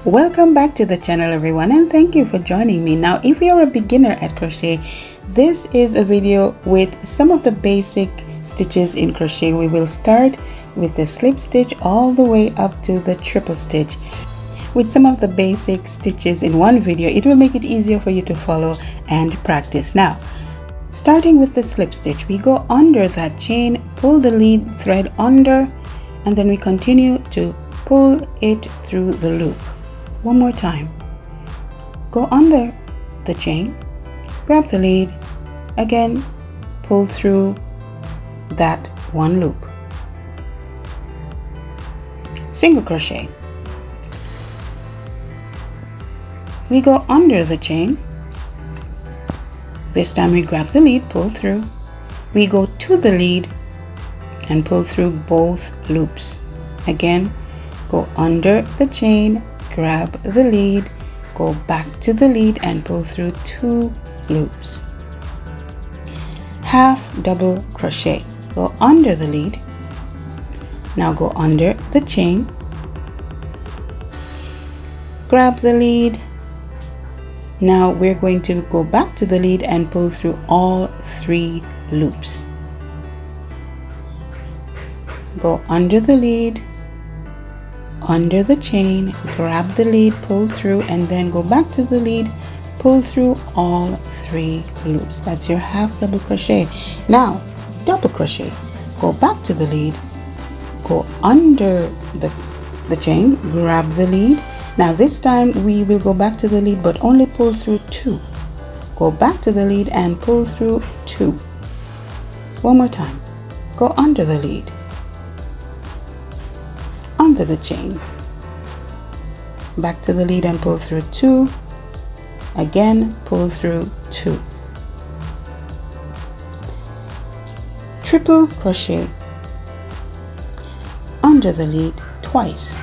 Welcome back to the channel, everyone, and thank you for joining me. Now, if you're a beginner at crochet, this is a video with some of the basic stitches in crochet. We will start with the slip stitch all the way up to the triple stitch. With some of the basic stitches in one video, it will make it easier for you to follow and practice. Now, starting with the slip stitch, we go under that chain, pull the lead thread under, and then we continue to pull it through the loop. One more time. Go under the chain, grab the lead, again pull through that one loop. Single crochet. We go under the chain. This time we grab the lead, pull through. We go to the lead and pull through both loops. Again, go under the chain, grab the lead, go back to the lead and pull through 2 loops. Half double crochet. Go under the lead. Now go under the chain, grab the lead. Now we're going to go back to the lead and pull through all 3 loops. Go under the lead, under the chain, grab the lead, pull through, and then go back to the lead, pull through all 3 loops. That's your half double crochet. Now double crochet. Go back to the lead, go under the chain, grab the lead. Now this time we will go back to the lead but only pull through 2. Go back to the lead and pull through 2. One more time. Go under the lead, under the chain, back to the lead and pull through 2. Again, pull through 2. Triple crochet under the lead twice.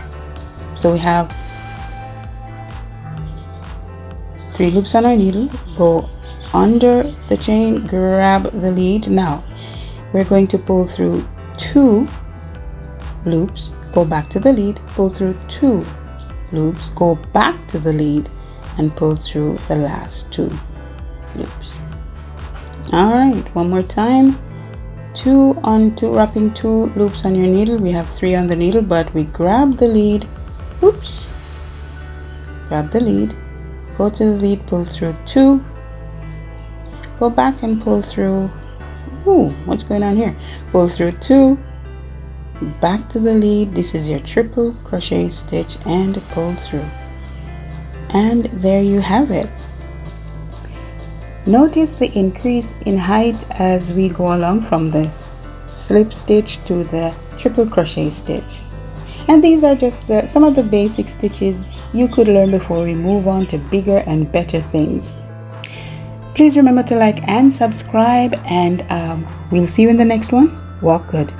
So we have 3 loops on our needle. Go under the chain, grab the lead. Now we're going to pull through 2 loops, go back to the lead, pull through 2 loops, go back to the lead and pull through the last 2 loops. All right, one more time. 2 on 2, wrapping 2 loops on your needle. We have 3 on the needle, but we grab the lead. Oops. Grab the lead, go to the lead, pull through 2, go back and pull through. Ooh, what's going on here? Pull through 2, back to the lead. This is your triple crochet stitch and pull through. And there you have it. Notice the increase in height as we go along from the slip stitch to the triple crochet stitch. And these are just some of the basic stitches you could learn before we move on to bigger and better things. Please remember to like and subscribe, and we'll see you in the next one. Walk good.